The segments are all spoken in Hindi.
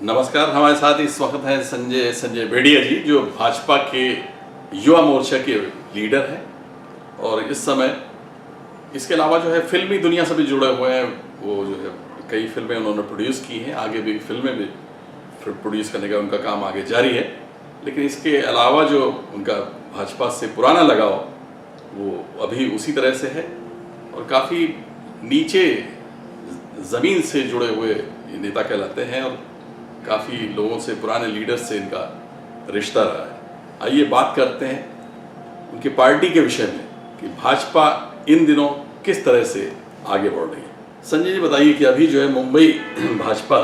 नमस्कार। हमारे साथ इस वक्त हैं संजय बेडिया जी, जो भाजपा के युवा मोर्चा के लीडर हैं और इस समय इसके अलावा जो है फिल्मी दुनिया से भी जुड़े हुए हैं। वो जो है कई फिल्में उन्होंने प्रोड्यूस की हैं, आगे भी फिल्में भी प्रोड्यूस करने का उनका काम आगे जारी है। लेकिन इसके अलावा जो उनका भाजपा से पुराना लगाव वो अभी उसी तरह से है और काफ़ी नीचे ज़मीन से जुड़े हुए नेता कहलाते हैं और काफ़ी लोगों से, पुराने लीडर्स से इनका रिश्ता रहा है। आइए बात करते हैं उनकी पार्टी के विषय में कि भाजपा इन दिनों किस तरह से आगे बढ़ रही है। संजय जी बताइए कि अभी जो है मुंबई भाजपा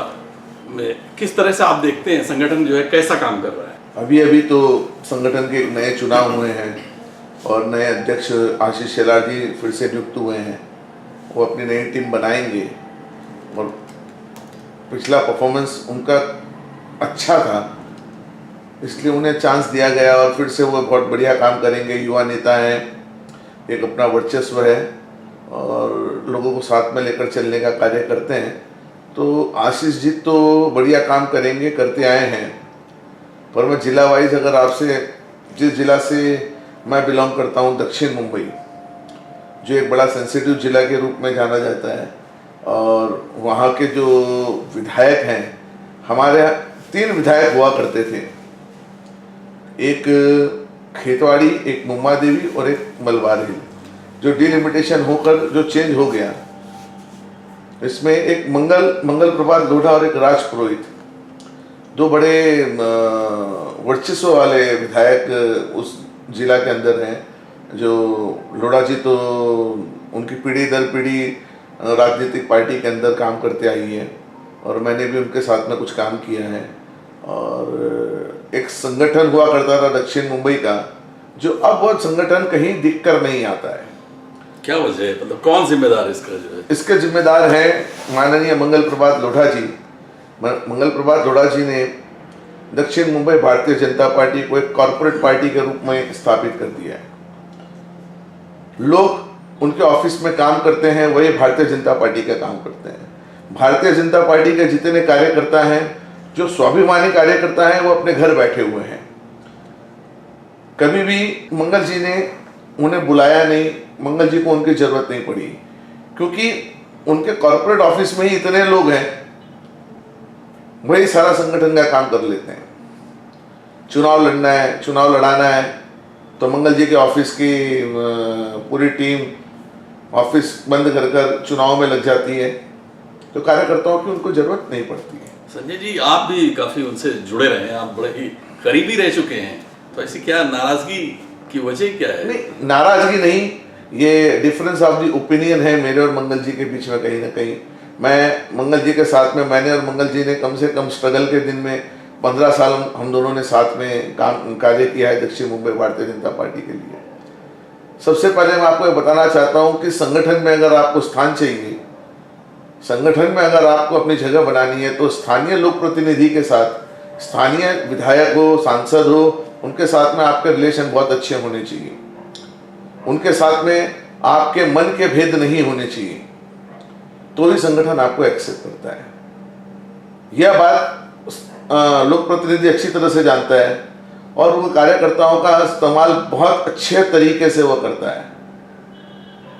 में किस तरह से आप देखते हैं, संगठन जो है कैसा काम कर रहा है? अभी तो संगठन के नए चुनाव हुए हैं और नए अध्यक्ष आशीष शेलार जी फिर से नियुक्त हुए हैं। वो अपनी नई टीम बनाएंगे और पिछला परफॉर्मेंस उनका अच्छा था, इसलिए उन्हें चांस दिया गया और फिर से वो बहुत बढ़िया काम करेंगे। युवा नेता हैं, एक अपना वर्चस्व है और लोगों को साथ में लेकर चलने का कार्य करते हैं। तो आशीष जी तो बढ़िया काम करेंगे, करते आए हैं। पर मैं जिला वाइज अगर आपसे, जिस जिला से मैं बिलोंग करता हूँ, दक्षिण मुंबई, जो एक बड़ा सेंसिटिव जिला के रूप में जाना जाता है, और वहाँ के जो विधायक हैं, हमारे यहाँ 3 विधायक हुआ करते थे, एक खेतवाड़ी, एक मुम्मा देवी और एक मलबारी, जो डिलिमिटेशन होकर जो चेंज हो गया। इसमें एक मंगल प्रभात लोढ़ा और एक राज पुरोहित, 2 बड़े वर्चस्व वाले विधायक उस जिला के अंदर हैं। जो लोढ़ा जी तो उनकी पीढ़ी दर पीढ़ी राजनीतिक पार्टी के अंदर काम करते आई है और मैंने भी उनके साथ में कुछ काम किया है। और एक संगठन हुआ करता था दक्षिण मुंबई का, जो अब वो संगठन कहीं दिख कर नहीं आता है। क्या वजह है, मतलब कौन जिम्मेदार इसका? जो है इसके जिम्मेदार हैं माननीय मंगल प्रभात लोढ़ा जी। मंगल प्रभात लोढ़ा जी ने दक्षिण मुंबई भारतीय जनता पार्टी को एक कॉरपोरेट पार्टी के रूप में स्थापित कर दिया है। लोग उनके ऑफिस में काम करते हैं, वही भारतीय जनता पार्टी का काम करते हैं। भारतीय जनता पार्टी के जितने कार्यकर्ता हैं, जो स्वाभिमानी कार्यकर्ता हैं, वो अपने घर बैठे हुए हैं। कभी भी मंगल जी ने उन्हें बुलाया नहीं, मंगल जी को उनकी जरूरत नहीं पड़ी, क्योंकि उनके कॉर्पोरेट ऑफिस में ही इतने लोग हैं, वही सारा संगठन का काम कर लेते हैं। चुनाव लड़ना है, चुनाव लड़ाना है, तो मंगल जी के ऑफिस की पूरी टीम ऑफिस बंद कर चुनाव में लग जाती है। तो कार्यकर्ताओं की उनको जरूरत नहीं पड़ती है। संजय जी, आप भी काफ़ी उनसे जुड़े रहे हैं, आप बड़े ही करीबी रह चुके हैं, तो ऐसी क्या नाराज़गी की वजह क्या है? नहीं, नाराज़गी नहीं, ये डिफरेंस ऑफ द ओपिनियन है मेरे और मंगल जी के बीच में। कहीं ना कहीं मैं मंगल जी के साथ में, मैंने और मंगल जी ने कम से कम स्ट्रगल के दिन में 15 साल हम दोनों ने साथ में कार्य किया है दक्षिण मुंबई भारतीय जनता पार्टी के लिए। सबसे पहले मैं आपको ये बताना चाहता हूँ कि संगठन में अगर आपको स्थान चाहिए, संगठन में अगर आपको अपनी जगह बनानी है, तो स्थानीय लोक प्रतिनिधि के साथ, स्थानीय विधायक हो, सांसद हो, उनके साथ में आपके रिलेशन बहुत अच्छे होने चाहिए। उनके साथ में आपके मन के भेद नहीं होने चाहिए, तो ही संगठन आपको एक्सेप्ट करता है। यह बात लोक प्रतिनिधि अच्छी तरह से जानता है और वो कार्यकर्ताओं का इस्तेमाल बहुत अच्छे तरीके से वो करता है।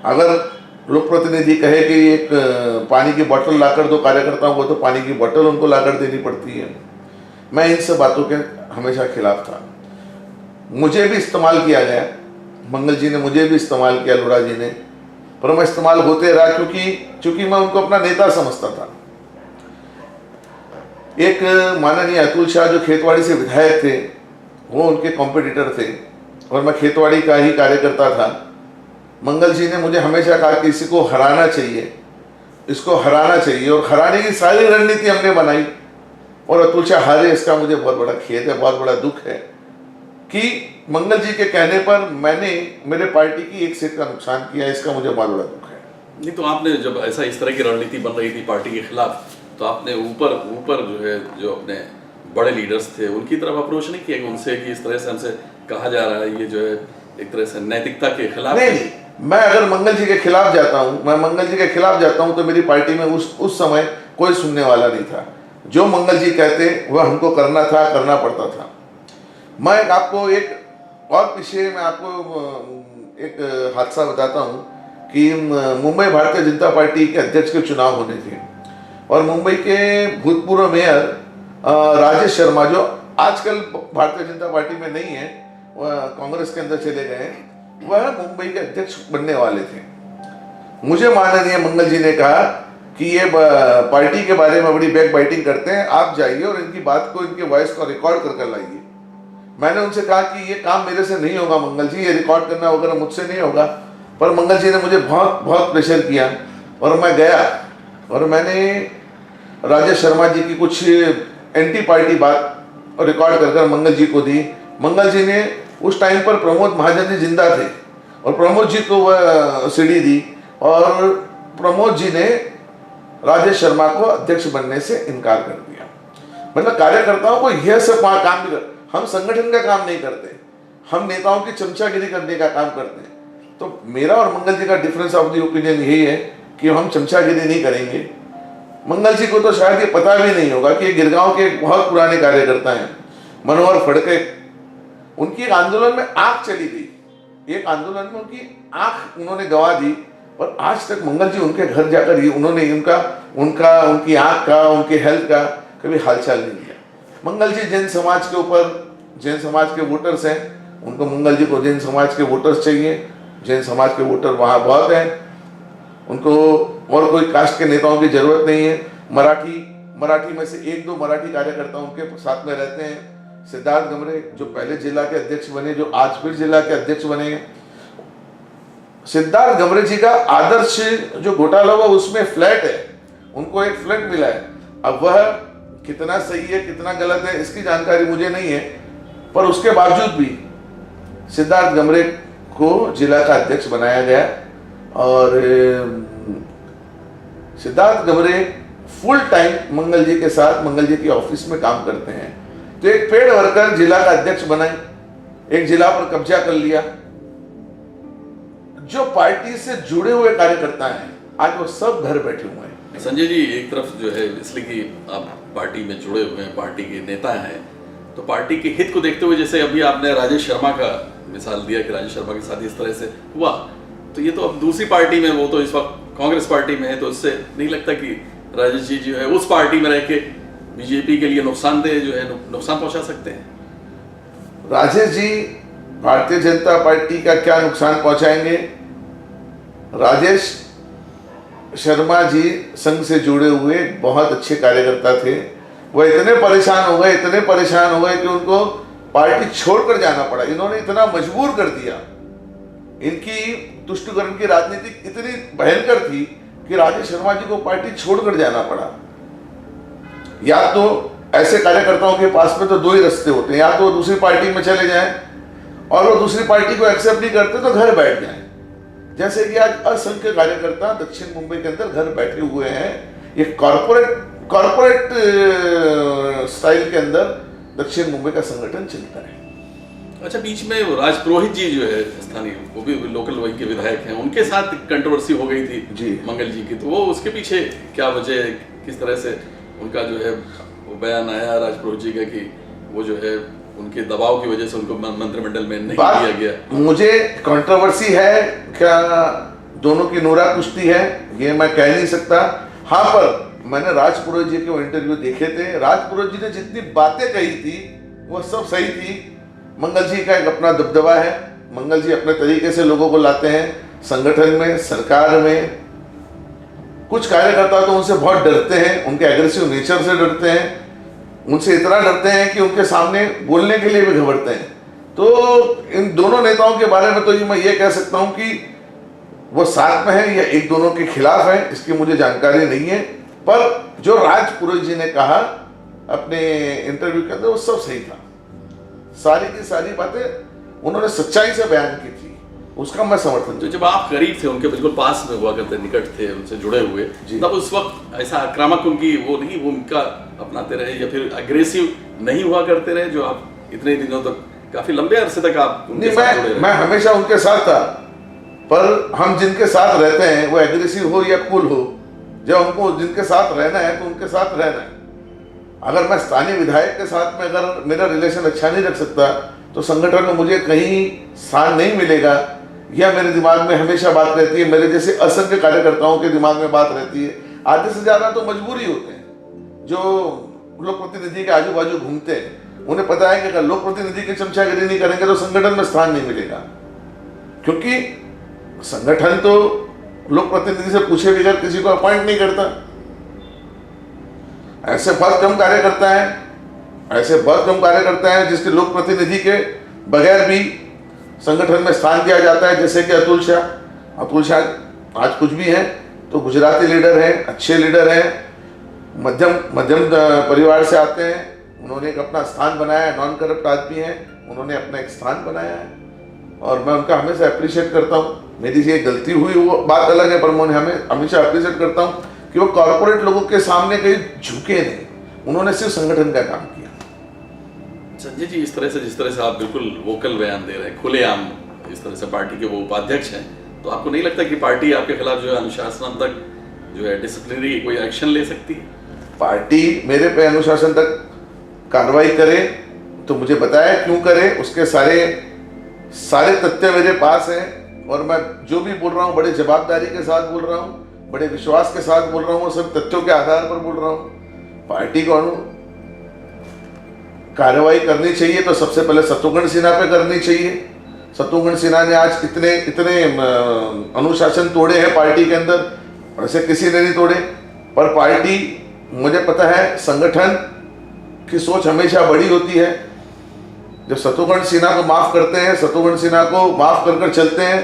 अगर लोक प्रतिनिधि कहे कि एक पानी की बोतल लाकर दो कार्यकर्ताओं को, तो पानी की बोतल उनको लाकर देनी पड़ती है। मैं इन सब बातों के हमेशा खिलाफ था। मुझे भी इस्तेमाल किया गया, मंगल जी ने मुझे भी इस्तेमाल किया, लोढ़ा जी ने, पर मैं इस्तेमाल होते रहा क्योंकि मैं उनको अपना नेता समझता था। एक माननीय अतुल शाह जो खेतवाड़ी से विधायक थे, वो उनके कॉम्पिटिटर थे और मैं खेतवाड़ी का ही कार्यकर्ता था। मंगल जी ने मुझे हमेशा कहा कि इसी को हराना चाहिए, इसको हराना चाहिए, और हराने की सारी रणनीति हमने बनाई और अतुल शाह हारे। इसका मुझे बहुत बड़ा खेद है, बहुत बड़ा दुख है कि मंगल जी के कहने पर मैंने मेरे पार्टी की 1 सीट का नुकसान किया। इसका मुझे बहुत बड़ा दुख है। नहीं तो आपने जब ऐसा इस तरह की रणनीति बन रही थी पार्टी के खिलाफ, तो आपने ऊपर जो है, जो अपने बड़े लीडर्स थे, उनकी तरफ अप्रोच नहीं किया कि उनसे कि इस तरह से हमसे कहा जा रहा है, ये जो है एक तरह से नैतिकता के खिलाफ? नहीं, मैं अगर मंगल जी के खिलाफ जाता हूँ, तो मेरी पार्टी में उस समय कोई सुनने वाला नहीं था। जो मंगल जी कहते वह हमको करना था, करना पड़ता था। मैं आपको एक और पीछे मैं आपको एक हादसा बताता हूँ कि मुंबई भारतीय जनता पार्टी के अध्यक्ष के चुनाव होने थे और मुंबई के भूतपूर्व मेयर राजेश शर्मा, जो आजकल भारतीय जनता पार्टी में नहीं है, वह कांग्रेस के अंदर चले गए, वह मुंबई के अध्यक्ष बनने वाले थे। मुझे माननीय मंगल जी ने कहा कि ये पार्टी के बारे में बड़ी बैक बाइटिंग करते हैं, आप जाइए और इनकी बात को, इनके वॉइस को रिकॉर्ड कर लाइए। मैंने उनसे कहा कि ये काम मेरे से नहीं होगा मंगल जी, ये रिकॉर्ड करना वगैरह मुझसे नहीं होगा। पर मंगल जी ने मुझे बहुत बहुत प्रेशर किया और मैं गया और मैंने राजेश शर्मा जी की कुछ एंटी पार्टी बात रिकॉर्ड कर मंगल जी को दी। मंगल जी ने उस टाइम पर प्रमोद महाजन जी जिंदा थे और प्रमोद जी को वह सीढ़ी दी और प्रमोद जी ने राजेश शर्मा को अध्यक्ष बनने से इनकार कर दिया। मतलब कार्यकर्ताओं को यह सब काम भी हम संगठन का काम नहीं करते, हम नेताओं की चमचागिरी करने का काम करते हैं। तो मेरा और मंगल जी का डिफरेंस ऑफ द ओपिनियन यही है कि हम चमचागिरी नहीं करेंगे। मंगल जी को तो शायद ये पता भी नहीं होगा कि ये गिरगांव के बहुत पुराने कार्यकर्ता हैं, मनोहर फड़के। उनकी एक आंदोलन में आंख चली गई, एक आंदोलन में उनकी आंख उन्होंने गंवा दी और आज तक मंगल जी उनके घर जाकर उन्होंने उनकी आंख का, उनके हेल्थ का कभी हालचाल नहीं लिया। मंगल जी जैन समाज के ऊपर, जैन समाज के वोटर्स हैं, उनको मंगल जी को जैन समाज के वोटर्स चाहिए। जैन समाज के वोटर वहाँ बहुत हैं, उनको और कोई कास्ट के नेताओं की जरूरत नहीं है। मराठी में से एक दो मराठी कार्यकर्ता उनके साथ में रहते हैं। सिद्धार्थ गमरे जो पहले जिला के अध्यक्ष बने, जो आज फिर जिला के अध्यक्ष बने हैं। सिद्धार्थ गमरे जी का आदर्श जो घोटाला हुआ उसमें फ्लैट है, उनको एक फ्लैट मिला है। अब वह कितना सही है कितना गलत है इसकी जानकारी मुझे नहीं है, पर उसके बावजूद भी सिद्धार्थ गमरे को जिला का अध्यक्ष बनाया गया और सिद्धार्थ गमरे फुल टाइम मंगल जी के साथ, मंगल जी के ऑफिस में काम करते हैं। तो एक पेड वर्कर जिला का अध्यक्ष बनाए, एक जिला पर कब्जा कर लिया। जो पार्टी से जुड़े हुए कार्यकर्ता हैं आज वो सब घर बैठे हुए हैं। संजय जी, एक तरफ जो है इसलिए कि आप पार्टी में जुड़े हुए हैं, पार्टी के नेता हैं, तो पार्टी के हित को देखते हुए जैसे अभी आपने राजेश शर्मा का मिसाल दिया कि राजेश शर्मा के साथ इस तरह से हुआ, तो ये तो अब दूसरी पार्टी में, वो तो इस वक्त कांग्रेस पार्टी में है, तो इससे नहीं लगता कि राजेश जी जो है उस पार्टी में रह के बीजेपी के लिए नुकसानदेह जो है नुकसान पहुंचा सकते हैं? राजेश जी भारतीय जनता पार्टी का क्या नुकसान पहुंचाएंगे? राजेश शर्मा जी संघ से जुड़े हुए बहुत अच्छे कार्यकर्ता थे। वह इतने परेशान हो गए कि उनको पार्टी छोड़कर जाना पड़ा। इन्होंने इतना मजबूर कर दिया, इनकी तुष्टिकरण की राजनीति इतनी भयंकर थी कि राजेश शर्मा जी को पार्टी छोड़कर जाना पड़ा। या तो ऐसे कार्यकर्ताओं के पास में तो दो ही रास्ते होते हैं, या तो वो दूसरी पार्टी में चले जाएं और वो दूसरी पार्टी को एक्सेप्ट नहीं करते तो घर बैठ जाएं। जैसे कि आज असंख्य कार्यकर्ता दक्षिण मुंबई के अंदर घर बैठे हुए हैं। ये कॉर्पोरेट स्टाइल के अंदर दक्षिण मुंबई का संगठन चलता है। अच्छा, बीच में राज पुरोहित जी जो है स्थानीय, वो भी लोकल वही के विधायक हैं, उनके साथ कंट्रोवर्सी हो गई थी जी मंगल जी की, तो वो उसके पीछे क्या वजह, किस तरह से उनका जो है वो बयान आया राज पुरोहित जी का कि वो जो है उनके दबाव की वजह से उनको मंत्रिमंडल में नहीं लिया गया? मुझे कंट्रोवर्सी है क्या, दोनों की नोरा कुश्ती है, ये मैं कह नहीं सकता। हाँ, पर मैंने राज पुरोहित जी के इंटरव्यू देखे थे। राज पुरोहित जी ने जितनी बातें कही थी वो सब सही थी। मंगल जी का एक अपना दबदबा है, मंगल जी अपने तरीके से लोगों को लाते हैं संगठन में, सरकार में। कुछ कार्यकर्ता तो उनसे बहुत डरते हैं, उनके एग्रेसिव नेचर से डरते हैं, उनसे इतना डरते हैं कि उनके सामने बोलने के लिए भी घबरते हैं। तो इन दोनों नेताओं के बारे में तो मैं ये कह सकता हूं कि वो साथ में है या एक दोनों के खिलाफ है, इसकी मुझे जानकारी नहीं है। पर जो राज पुरोहित जी ने कहा अपने इंटरव्यू के अंदर वो सब सही था। सारी की सारी बातें उन्होंने सच्चाई से बयान की थी, उसका मैं समर्थन। तो जब आप करीब थे, उनके बिल्कुल पास में हुआ करते, निकट थे, उनसे जुड़े हुए, तब उस वक्त ऐसा आक्रामक उनकी वो नहीं भूमिका अपनाते रहे या फिर अग्रेसिव नहीं हुआ करते रहे जो आप इतने दिनों तक, काफी लंबे अरसे तक आप उनके साथ जुड़े रहे? मैं हमेशा उनके साथ था, पर हम जिनके साथ रहते हैं वो एग्रेसिव हो या कूल हो, जब हमको जिनके साथ रहना है तो उनके साथ रहना है। अगर मैं स्थानीय विधायक के साथ में अगर मेरा रिलेशन अच्छा नहीं रख सकता तो संगठन में मुझे कहीं स्थान नहीं मिलेगा। यह मेरे दिमाग में हमेशा बात रहती है, मेरे जैसे असंख्य कार्यकर्ताओं के दिमाग में बात रहती है। आधे से ज्यादा तो मजबूरी होते हैं जो लोक प्रतिनिधि के आजू बाजू घूमते हैं, उन्हें पता है कि अगर लोक प्रतिनिधि की चमचागिरी नहीं करेंगे तो संगठन में स्थान नहीं मिलेगा, क्योंकि संगठन तो लोक प्रतिनिधि से पूछे बगैर किसी को अपॉइंट नहीं करता। ऐसे बहुत कम कार्यकर्ता है जिसके लोक प्रतिनिधि के बगैर भी संगठन में स्थान दिया जाता है, जैसे कि अतुल शाह आज कुछ भी हैं तो गुजराती लीडर हैं, अच्छे लीडर हैं, मध्यम परिवार से आते हैं, उन्होंने एक अपना स्थान बनाया है, नॉन करप्ट आदमी है, उन्होंने अपना एक स्थान बनाया है और मैं उनका हमेशा अप्रिशिएट करता हूँ। मेरी से गलती हुई वो बात अलग है, पर मैं हमेशा अप्रिशिएट करता हूँ कि वो कॉर्पोरेट लोगों के सामने कहीं झुके नहीं, उन्होंने सिर्फ संगठन का काम किया। संजय जी, इस तरह से जिस तरह से आप बिल्कुल वोकल बयान दे रहे हैं, खुलेआम इस तरह से पार्टी के वो उपाध्यक्ष हैं, तो आपको नहीं लगता कि पार्टी आपके खिलाफ जो है अनुशासनात्मक जो है डिसिप्लिनरी कोई एक्शन ले सकती है? पार्टी मेरे पे अनुशासन तक कार्रवाई करे तो मुझे बताए क्यों करे, उसके सारे तथ्य मेरे पास हैं और मैं जो भी बोल रहा हूँ बड़े जवाबदारी के साथ बोल रहा हूँ, बड़े विश्वास के साथ बोल रहा हूँ, सब तथ्यों के आधार पर बोल रहा हूँ। पार्टी को कार्रवाई करनी चाहिए तो सबसे पहले शत्रुघ्न सिन्हा पे करनी चाहिए। शत्रुघ्न सिन्हा ने आज इतने अनुशासन तोड़े हैं पार्टी के अंदर, वैसे किसी ने नहीं तोड़े, पर पार्टी, मुझे पता है संगठन की सोच हमेशा बड़ी होती है। जब शत्रुघ्न सिन्हा को माफ करते हैं, शत्रुघ्न सिन्हा को माफ कर चलते हैं,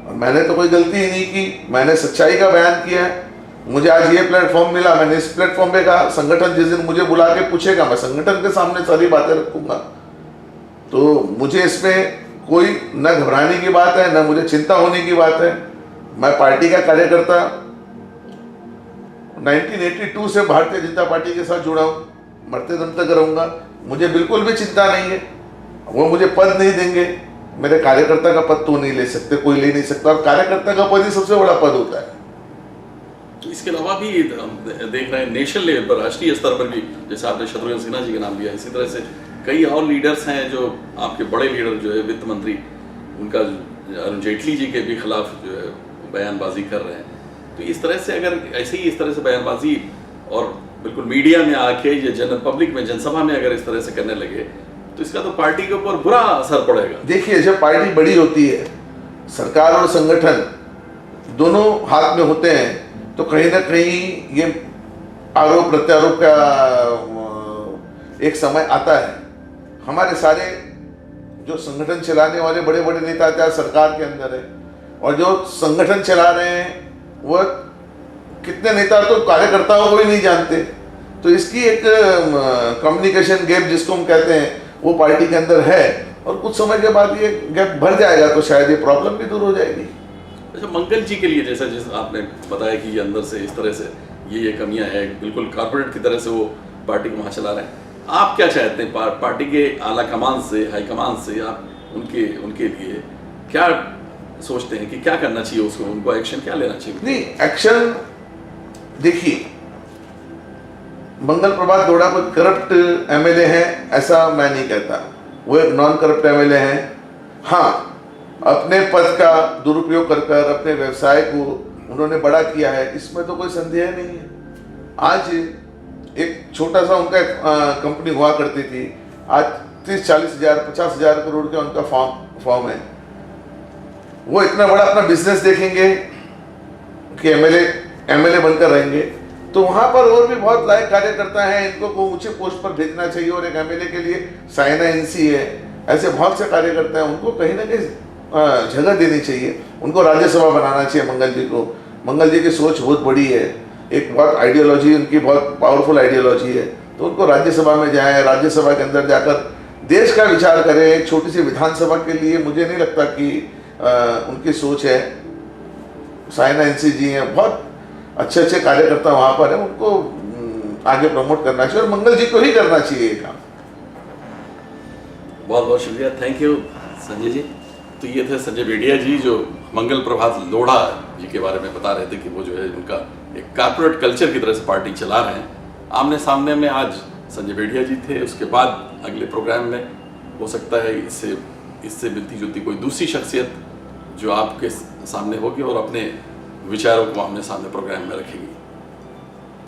और मैंने तो कोई गलती ही नहीं की, मैंने सच्चाई का बयान किया है। मुझे आज ये प्लेटफॉर्म मिला, मैंने इस प्लेटफॉर्म पे कहा, संगठन जिस दिन मुझे बुला के पूछेगा मैं संगठन के सामने सारी बातें रखूंगा। तो मुझे इसमें कोई न घबराने की बात है, न मुझे चिंता होने की बात है। मैं पार्टी का कार्यकर्ता 1982 से भारतीय जनता पार्टी के साथ जुड़ा हूँ, मरते दम तक रहूंगा, मुझे बिल्कुल भी चिंता नहीं है। वो मुझे पद नहीं देंगे, मेरे कार्यकर्ता का पद तो नहीं ले सकते, कोई ले नहीं सकता, और कार्यकर्ता का पद ही सबसे बड़ा पद होता है। तो इसके अलावा भी हम देख रहे हैं नेशनल लेवल पर, राष्ट्रीय स्तर पर भी, जैसे आपने शत्रुघ्न सिन्हा जी का नाम लिया, इसी तरह से कई और लीडर्स हैं जो आपके बड़े लीडर जो है वित्त मंत्री, उनका अरुण जेटली जी के भी खिलाफ जो है बयानबाजी कर रहे हैं। तो इस तरह से अगर ऐसे ही इस तरह से बयानबाजी और बिल्कुल मीडिया में आके या जनरल पब्लिक में, जनसभा में अगर इस तरह से करने लगे तो इसका तो पार्टी के ऊपर बुरा असर पड़ेगा। देखिए, जब पार्टी बड़ी होती है, सरकार और संगठन दोनों हाथ में होते हैं, तो कहीं ना कहीं ये आरोप प्रत्यारोप का एक समय आता है। हमारे सारे जो संगठन चलाने वाले बड़े बड़े नेता थे सरकार के अंदर है, और जो संगठन चला रहे हैं वो कितने नेता तो कार्यकर्ताओं को भी नहीं जानते। तो इसकी एक कम्युनिकेशन गैप जिसको हम कहते हैं वो पार्टी के अंदर है, और कुछ समय के बाद ये गैप भर जाएगा तो शायद ये प्रॉब्लम भी दूर हो जाएगी। अच्छा, मंगल जी के लिए जैसा जिस आपने बताया कि ये अंदर से इस तरह से ये कमियां हैं, बिल्कुल कॉर्पोरेट की तरह से वो पार्टी को वहाँ चला रहे हैं, आप क्या चाहते हैं पार्टी के आला कमान से, हाईकमान से, आप उनके लिए क्या सोचते हैं कि क्या करना चाहिए, उसको उनको एक्शन क्या लेना चाहिए? नहीं, एक्शन देखिए, मंगल प्रभात लोढ़ा कोई करप्ट एमएलए है ऐसा मैं नहीं कहता, वो एक नॉन करप्ट एमएलए हैं। हाँ, अपने पद का दुरुपयोग कर अपने व्यवसाय को उन्होंने बड़ा किया है, इसमें तो कोई संदेह नहीं है। आज एक छोटा सा उनका कंपनी हुआ करती थी, आज 30-40 हजार 50 हजार करोड़ का उनका फॉर्म है। वो इतना बड़ा अपना बिजनेस देखेंगे कि एमएलए बनकर रहेंगे, तो वहां पर और भी बहुत लायक कार्यकर्ता हैं, इनको को ऊंचे पोस्ट पर भेजना चाहिए। और एक एमएलए के लिए साइना एनसी है, ऐसे बहुत से कार्यकर्ता हैं, उनको कहीं ना कहीं जगह देनी चाहिए, उनको राज्यसभा बनाना चाहिए। मंगल जी की सोच बहुत बड़ी है, एक बहुत आइडियोलॉजी उनकी बहुत पावरफुल आइडियोलॉजी है, तो उनको राज्यसभा में जाएं, राज्यसभा के अंदर जाकर देश का विचार करें। एक छोटी सी विधानसभा के लिए मुझे नहीं लगता कि उनकी सोच है। साइना एनसी जी हैं, बहुत अच्छे कार्यकर्ता वहां पर है, उनको आगे प्रमोट करना चाहिए और मंगल जी को ही करना चाहिए ये काम। बहुत बहुत शुक्रिया, थैंक यू संजय जी। तो ये थे संजय बेडिया जी जो मंगल प्रभात लोढ़ा जी के बारे में बता रहे थे कि वो जो है उनका एक कॉर्पोरेट कल्चर की तरह से पार्टी चला रहे हैं, आमने सामने में आज संजय बेड़िया जी थे, उसके बाद अगले प्रोग्राम में हो सकता है इससे मिलती जुलती कोई दूसरी शख्सियत जो आपके सामने होगी और अपने विचारों को आमने सामने प्रोग्राम में रखेगी।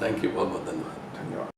थैंक यू, बहुत बहुत धन्यवाद।